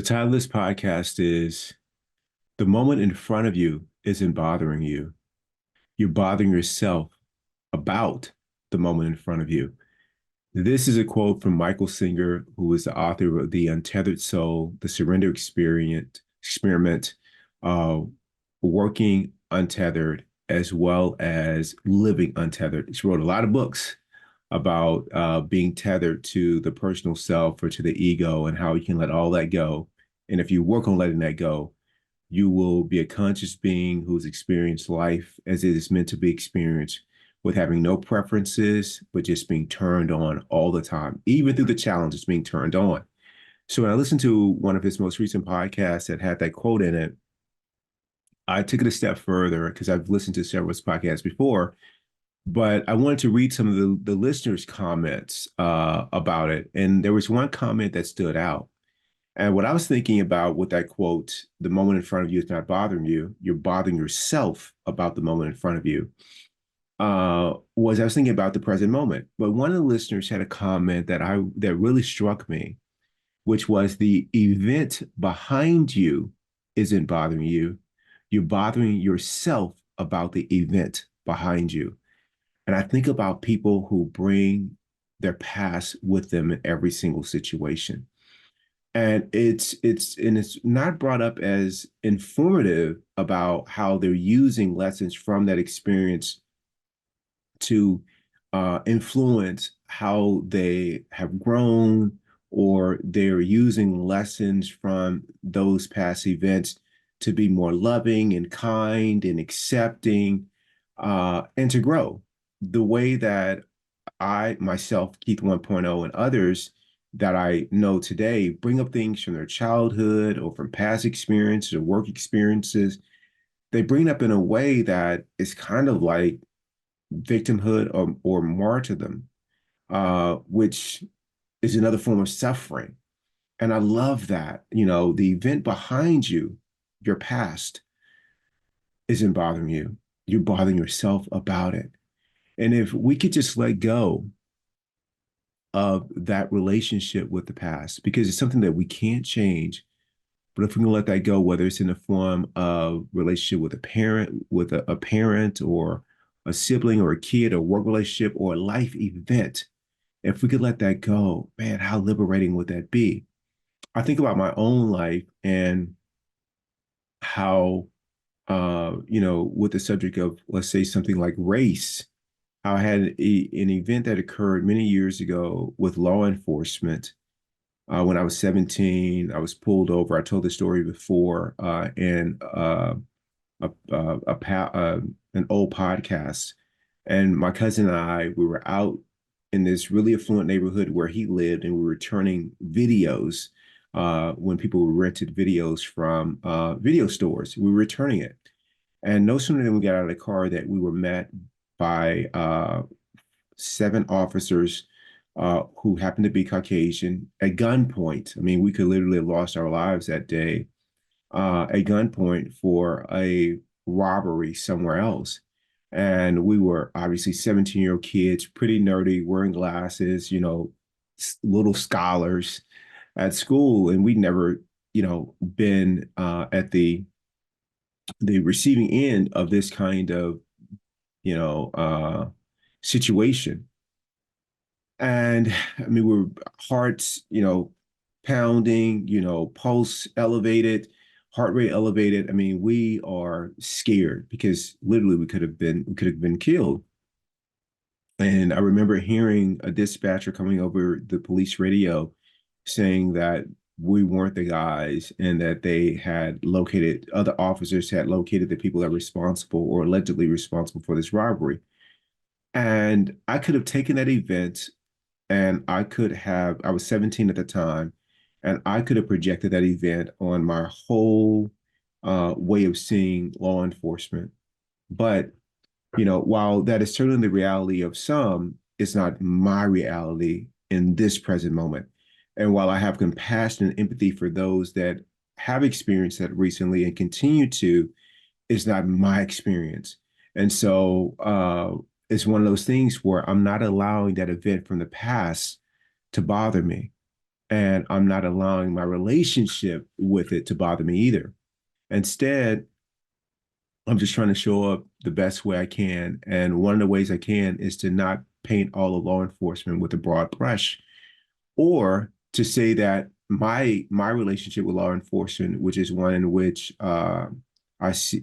The title of this podcast is The Moment in Front of You Isn't Bothering You. You're bothering yourself about the moment in front of you. This is a quote from Michael Singer, who is the author of The Untethered Soul, The Surrender Experiment, uh, Working Untethered, as well as Living Untethered. She wrote a lot of books about being tethered to the personal self or to the ego and how you can let all that go. And if you work on letting that go, you will be a conscious being who's experienced life as it is meant to be experienced with having no preferences, but just being turned on all the time, even through the challenges being turned on. So when I listened to one of his most recent podcasts that had that quote in it, I took it a step further because I've listened to several podcasts before, but I wanted to read some of the listeners' comments about it. And there was one comment that stood out. And what I was thinking about with that quote, the moment in front of you is not bothering you, you're bothering yourself about the moment in front of you, was I was thinking about the present moment. But one of the listeners had a comment that really struck me, which was the event behind you isn't bothering you. You're bothering yourself about the event behind you. And I think about people who bring their past with them in every single situation. And it's not brought up as informative about how they're using lessons from that experience to influence how they have grown, or they're using lessons from those past events to be more loving and kind and accepting, and to grow the way that I myself, Keith 1.0, and others that I know today bring up things from their childhood or from past experiences or work experiences. They bring it up in a way that is kind of like victimhood or martyrdom, which is another form of suffering. And I love that, the event behind you, your past, isn't bothering you. You're bothering yourself about it. And if we could just let go of that relationship with the past, because it's something that we can't change. But if we can let that go, whether it's in the form of relationship with a parent, a parent or a sibling or a kid, or work relationship or a life event, if we could let that go, man, how liberating would that be? I think about my own life and how, with the subject of, let's say, something like race, how I had an event that occurred many years ago with law enforcement. When I was 17, I was pulled over. I told the story before in a, a, a an old podcast. And my cousin and we were out in this really affluent neighborhood where he lived, and we were returning videos when people were rented videos from video stores. We were returning it. And no sooner than we got out of the car that we were met by seven officers who happened to be Caucasian at gunpoint. I mean, we could literally have lost our lives that day at gunpoint for a robbery somewhere else. And we were obviously 17-year-old kids, pretty nerdy, wearing glasses, little scholars at school. And we'd never, been at the receiving end of this kind of, you know, uh, situation. And I mean, we're hearts, pounding, pulse elevated, heart rate elevated. I mean, we are scared because literally we could have been killed. And I remember hearing a dispatcher coming over the police radio saying that we weren't the guys, and that they had located, other officers had located the people that were responsible or allegedly responsible for this robbery. And I could have taken that event, and I was 17 at the time, and I could have projected that event on my whole way of seeing law enforcement. But, while that is certainly the reality of some, it's not my reality in this present moment. And while I have compassion and empathy for those that have experienced that recently and continue to, it's not my experience. And so it's one of those things where I'm not allowing that event from the past to bother me. And I'm not allowing my relationship with it to bother me either. Instead, I'm just trying to show up the best way I can. And one of the ways I can is to not paint all of law enforcement with a broad brush, or to say that my relationship with law enforcement, which is one in which I see,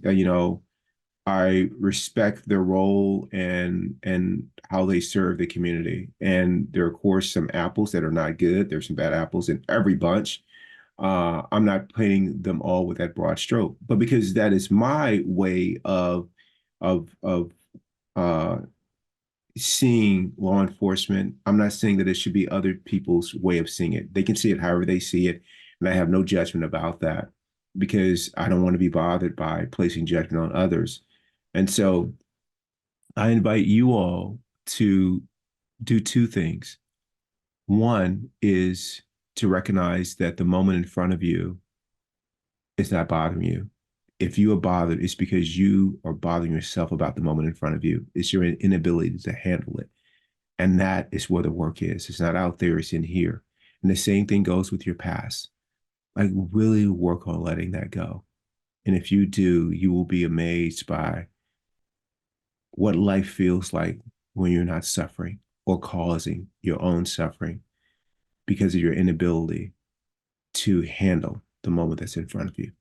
I respect their role and how they serve the community. And there are, of course, some apples that are not good. There's some bad apples in every bunch. I'm not painting them all with that broad stroke, but because that is my way of uh, seeing law enforcement, I'm not saying that it should be other people's way of seeing it. They can see it however they see it, and I have no judgment about that because I don't want to be bothered by placing judgment on others. And so I invite you all to do two things. One is to recognize that the moment in front of you is not bothering you. If you are bothered, it's because you are bothering yourself about the moment in front of you. It's your inability to handle it. And that is where the work is. It's not out there, it's in here. And the same thing goes with your past. Like, really work on letting that go. And if you do, you will be amazed by what life feels like when you're not suffering or causing your own suffering because of your inability to handle the moment that's in front of you.